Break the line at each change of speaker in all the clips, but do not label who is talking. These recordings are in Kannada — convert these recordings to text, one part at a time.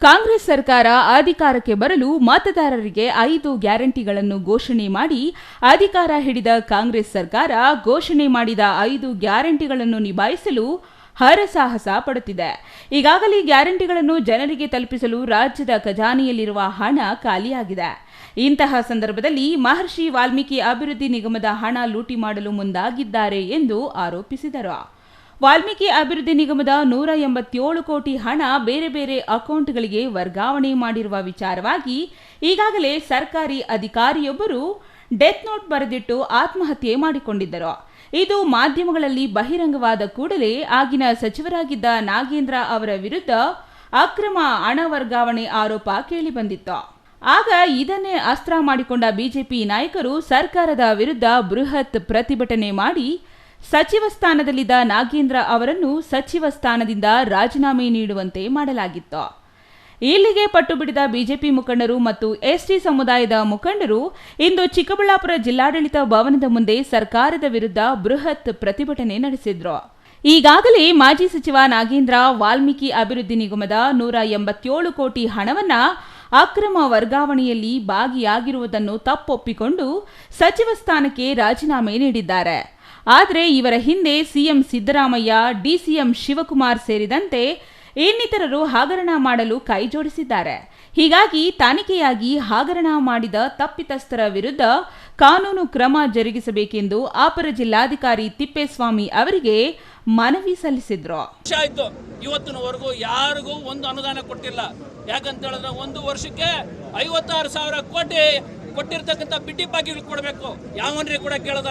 ಕಾಂಗ್ರೆಸ್ ಸರ್ಕಾರ ಅಧಿಕಾರಕ್ಕೆ ಬರಲು ಮತದಾರರಿಗೆ 5 ಗ್ಯಾರಂಟಿಗಳನ್ನು ಘೋಷಣೆ ಮಾಡಿ ಅಧಿಕಾರ ಹಿಡಿದ ಕಾಂಗ್ರೆಸ್ ಸರ್ಕಾರ ಘೋಷಣೆ ಮಾಡಿದ 5 ಗ್ಯಾರಂಟಿಗಳನ್ನು ನಿಭಾಯಿಸಲು ಹರಸಾಹಸ ಪಡುತ್ತಿದೆ. ಈಗಾಗಲೇ ಗ್ಯಾರಂಟಿಗಳನ್ನು ಜನರಿಗೆ ತಲುಪಿಸಲು ರಾಜ್ಯದ ಖಜಾನೆಯಲ್ಲಿರುವ ಹಣ ಖಾಲಿಯಾಗಿದೆ. ಇಂತಹ ಸಂದರ್ಭದಲ್ಲಿ ಮಹರ್ಷಿ ವಾಲ್ಮೀಕಿ ಅಭಿವೃದ್ಧಿ ನಿಗಮದ ಹಣ ಲೂಟಿ ಮಾಡಲು ಮುಂದಾಗಿದ್ದಾರೆ ಎಂದು ಆರೋಪಿಸಿದರು. ವಾಲ್ಮೀಕಿ ಅಭಿವೃದ್ಧಿ ನಿಗಮದ 187 ಕೋಟಿ ಹಣ ಬೇರೆ ಬೇರೆ ಅಕೌಂಟ್ಗಳಿಗೆ ವರ್ಗಾವಣೆ ಮಾಡಿರುವ ವಿಚಾರವಾಗಿ ಈಗಾಗಲೇ ಸರ್ಕಾರಿ ಅಧಿಕಾರಿಯೊಬ್ಬರು ಡೆತ್ ನೋಟ್ ಬರೆದಿಟ್ಟು ಆತ್ಮಹತ್ಯೆ ಮಾಡಿಕೊಂಡಿದ್ದರು. ಇದು ಮಾಧ್ಯಮಗಳಲ್ಲಿ ಬಹಿರಂಗವಾದ ಕೂಡಲೇ ಆಗಿನ ಸಚಿವರಾಗಿದ್ದ ನಾಗೇಂದ್ರ ಅವರ ವಿರುದ್ಧ ಅಕ್ರಮ ಹಣ ವರ್ಗಾವಣೆ ಆರೋಪ ಕೇಳಿಬಂದಿತ್ತು. ಆಗ ಇದನ್ನೇ ಅಸ್ತ್ರ ಮಾಡಿಕೊಂಡ ಬಿಜೆಪಿ ನಾಯಕರು ಸರ್ಕಾರದ ವಿರುದ್ಧ ಬೃಹತ್ ಪ್ರತಿಭಟನೆ ಮಾಡಿ ಸಚಿವ ಸ್ಥಾನದಲ್ಲಿದ್ದ ನಾಗೇಂದ್ರ ಅವರನ್ನು ಸಚಿವ ಸ್ಥಾನದಿಂದ ರಾಜೀನಾಮೆ ನೀಡುವಂತೆ ಮಾಡಲಾಗಿತ್ತು. ಇಲ್ಲಿಗೆ ಪಟ್ಟು ಬಿಡಿದ ಬಿಜೆಪಿ ಮುಖಂಡರು ಮತ್ತು ಎಸ್ಟಿ ಸಮುದಾಯದ ಮುಖಂಡರು ಇಂದು ಚಿಕ್ಕಬಳ್ಳಾಪುರ ಜಿಲ್ಲಾಡಳಿತ ಭವನದ ಮುಂದೆ ಸರ್ಕಾರದ ವಿರುದ್ಧ ಬೃಹತ್ ಪ್ರತಿಭಟನೆ ನಡೆಸಿದ್ರು. ಈಗಾಗಲೇ ಮಾಜಿ ಸಚಿವ ನಾಗೇಂದ್ರ ವಾಲ್ಮೀಕಿ ಅಭಿವೃದ್ಧಿ ನಿಗಮದ 187 ಕೋಟಿ ಹಣವನ್ನ ಅಕ್ರಮ ವರ್ಗಾವಣೆಯಲ್ಲಿ ಭಾಗಿಯಾಗಿರುವುದನ್ನು ತಪ್ಪೊಪ್ಪಿಕೊಂಡು ಸಚಿವ ಸ್ಥಾನಕ್ಕೆ ರಾಜೀನಾಮೆ ನೀಡಿದ್ದಾರೆ. ಆದರೆ ಇವರ ಹಿಂದೆ ಸಿಎಂ ಸಿದ್ದರಾಮಯ್ಯ, ಡಿಸಿಎಂ ಶಿವಕುಮಾರ್ ಸೇರಿದಂತೆ ಇನ್ನಿತರರು ಹಗರಣ ಮಾಡಲು ಕೈಜೋಡಿಸಿದ್ದಾರೆ. ಹೀಗಾಗಿ ತನಿಖೆಯಾಗಿ ಹಗರಣ ಮಾಡಿದ ತಪ್ಪಿತಸ್ಥರ ವಿರುದ್ಧ ಕಾನೂನು ಕ್ರಮ ಜರುಗಿಸಬೇಕೆಂದು ಅಪರ ಜಿಲ್ಲಾಧಿಕಾರಿ ತಿಪ್ಪೇಸ್ವಾಮಿ ಅವರಿಗೆ ಮನವಿ ಸಲ್ಲಿಸಿದ್ರು.
ಇವತ್ತಿನವರೆಗೂ ಯಾರಿಗೂ ಒಂದು ಅನುದಾನ ಕೊಟ್ಟಿಲ್ಲ. ಯಾಕಂತ ಹೇಳಿದ್ರೆ ಒಂದು ವರ್ಷಕ್ಕೆ 56,000 ಕೋಟಿ ಕೊಟ್ಟಿರ್ತಕ್ಕಂಥ ಬಿಡ್ಡಿ ಬಾಕಿಗಳು ಕೊಡಬೇಕು. ಯಾವನ್ರಿ ಕೂಡ ಕೇಳದ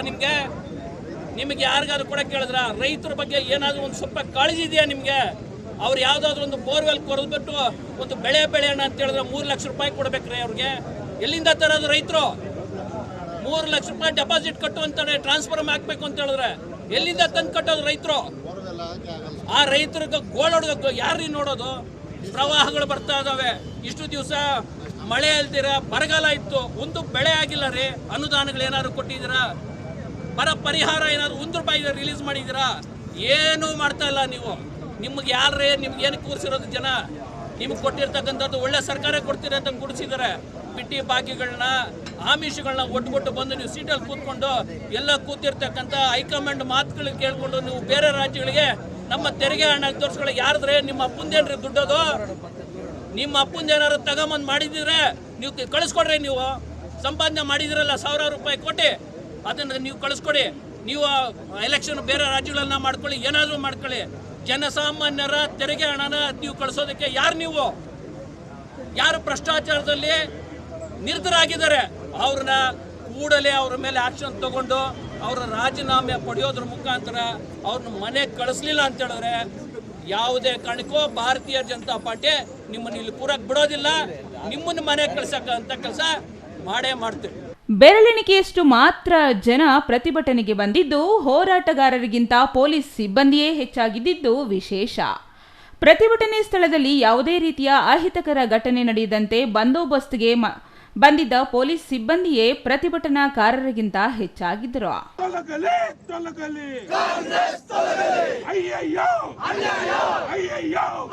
ನಿಮ್ಗೆ ಯಾರಿಗಾದ್ರೂ ಕೂಡ ಕೇಳಿದ್ರ? ರೈತರ ಬಗ್ಗೆ ಏನಾದ್ರೂ ಒಂದು ಸ್ವಲ್ಪ ಕಾಳಜಿ ಇದೆಯಾ ನಿಮ್ಗೆ? ಅವ್ರು ಯಾವ್ದಾದ್ರು ಒಂದು ಬೋರ್ವೆಲ್ ಕೊರೆದ್ಬಿಟ್ಟು ಒಂದು ಬೆಳೆ ಬೆಳೆಯೋಣ ಅಂತ ಹೇಳಿದ್ರೆ 3 ಲಕ್ಷ ರೂಪಾಯಿ ಕೊಡ್ಬೇಕ್ರಿ ಅವ್ರಿಗೆ. ಎಲ್ಲಿಂದ ತರೋದು ರೈತರು? 3 ಲಕ್ಷ ರೂಪಾಯಿ ಡೆಪಾಸಿಟ್ ಕಟ್ಟು ಅಂತಾರೆ, ಟ್ರಾನ್ಸ್ಫರ್ ಹಾಕ್ಬೇಕು ಅಂತ ಹೇಳಿದ್ರೆ ಎಲ್ಲಿಂದ ತಂದು ಕಟ್ಟೋದು ರೈತರು? ಆ ರೈತರಿಗೆ ಗೋಳೊಡ್ಬೇಕು ಯಾರೀ ನೋಡೋದು? ಪ್ರವಾಹಗಳು ಬರ್ತಾ ಇದಾವೆ. ಇಷ್ಟು ದಿವಸ ಮಳೆ ಇಲ್ದಿರ ಬರಗಾಲ ಇತ್ತು, ಒಂದು ಬೆಳೆ ಆಗಿಲ್ಲ ರೀ. ಅನುದಾನಗಳು ಏನಾದ್ರು ಕೊಟ್ಟಿದ್ದೀರಾ? ಬರ ಪರಿಹಾರ ಏನಾದ್ರು 1 ರೂಪಾಯಿ ರಿಲೀಸ್ ಮಾಡಿದ್ದೀರಾ? ಏನೂ ಮಾಡ್ತಾ ಇಲ್ಲ ನೀವು. ನಿಮ್ಗೆ ಯಾರೇ ನಿಮ್ಗೆ ಏನು ಕೂರಿಸಿರೋದು ಜನ? ನಿಮ್ಗೆ ಕೊಟ್ಟಿರ್ತಕ್ಕಂಥದ್ದು ಒಳ್ಳೆ ಸರ್ಕಾರ ಕೊಡ್ತೀರಿ ಅಂತ ಕೂಡಿಸಿದ್ದಾರೆ. ಬಿಟ್ಟಿ ಬಾಕಿಗಳನ್ನ ಆಮಿಷಗಳನ್ನ ಒಟ್ಟುಕೊಟ್ಟು ಬಂದು ನೀವು ಸೀಟಲ್ಲಿ ಕೂತ್ಕೊಂಡು ಎಲ್ಲ ಕೂತಿರ್ತಕ್ಕಂಥ ಹೈಕಮಾಂಡ್ ಮಾತುಗಳು ಕೇಳ್ಕೊಂಡು ನೀವು ಬೇರೆ ರಾಜ್ಯಗಳಿಗೆ ನಮ್ಮ ತೆರಿಗೆ ಹಣ ತೋರಿಸ್ಕೊಳ್ಳಿ. ಯಾರದ್ರೆ ನಿಮ್ಮ ಅಪ್ಪಂದೇನ್ರಿ ದುಡ್ಡೋದು? ನಿಮ್ಮ ಅಪ್ಪಂದೇನಾದ್ರು ತಗೊಂಬಂದು ಮಾಡಿದ್ರೆ ನೀವು ಕಳಿಸ್ಕೊಡ್ರಿ. ನೀವು ಸಂಪಾದನೆ ಮಾಡಿದಿರಲ್ಲ ಸಾವಿರಾರು ರೂಪಾಯಿ ಕೋಟಿ, ಅದನ್ನು ನೀವು ಕಳಿಸ್ಕೊಡಿ. ನೀವು ಎಲೆಕ್ಷನ್ ಬೇರೆ ರಾಜ್ಯಗಳನ್ನ ಮಾಡ್ಕೊಳ್ಳಿ, ಏನಾದರೂ ಮಾಡ್ಕೊಳ್ಳಿ. ಜನಸಾಮಾನ್ಯರ ತೆರಿಗೆ ಹಣನ ನೀವು ಕಳಿಸೋದಕ್ಕೆ ನೀವು ಯಾರು ಭ್ರಷ್ಟಾಚಾರದಲ್ಲಿ ನಿರತರಾಗಿದ್ದಾರೆ ಅವ್ರನ್ನ ಕೂಡಲೇ ಅವ್ರ ಮೇಲೆ ಆಕ್ಷನ್ ತಗೊಂಡು ಅವರ ರಾಜೀನಾಮೆ ಪಡೆಯೋದ್ರ ಮುಖಾಂತರ ಅವ್ರನ್ನ ಮನೆಗೆ ಕಳಿಸ್ಲಿಲ್ಲ ಅಂತ ಹೇಳಿದ್ರೆ ಯಾವುದೇ ಕಾರಣಕ್ಕೂ ಭಾರತೀಯ ಜನತಾ ಪಾರ್ಟಿ ನಿಮ್ಮನ್ನು ಇಲ್ಲಿ ಕೂರಕ್ಕೆ ಬಿಡೋದಿಲ್ಲ. ನಿಮ್ಮನ್ನು ಮನೆಗೆ ಕಳಿಸಕ್ಕಂತ ಕೆಲಸ ಮಾಡೇ ಮಾಡ್ತೀವಿ.
ಬೆರಳೆಣಿಕೆಯಷ್ಟು ಮಾತ್ರ ಜನ ಪ್ರತಿಭಟನೆಗೆ ಬಂದಿದ್ದು, ಹೋರಾಟಗಾರರಿಗಿಂತ ಪೊಲೀಸ್ ಸಿಬ್ಬಂದಿಯೇ ಹೆಚ್ಚಾಗಿದ್ದು ವಿಶೇಷ. ಪ್ರತಿಭಟನೆ ಸ್ಥಳದಲ್ಲಿ ಯಾವುದೇ ರೀತಿಯ ಅಹಿತಕರ ಘಟನೆ ನಡೆಯದಂತೆ ಬಂದೋಬಸ್ತ್ಗೆ ಬಂದಿದ್ದ ಪೊಲೀಸ್ ಸಿಬ್ಬಂದಿಯೇ ಪ್ರತಿಭಟನಾಕಾರರಿಗಿಂತ ಹೆಚ್ಚಾಗಿದ್ದರು.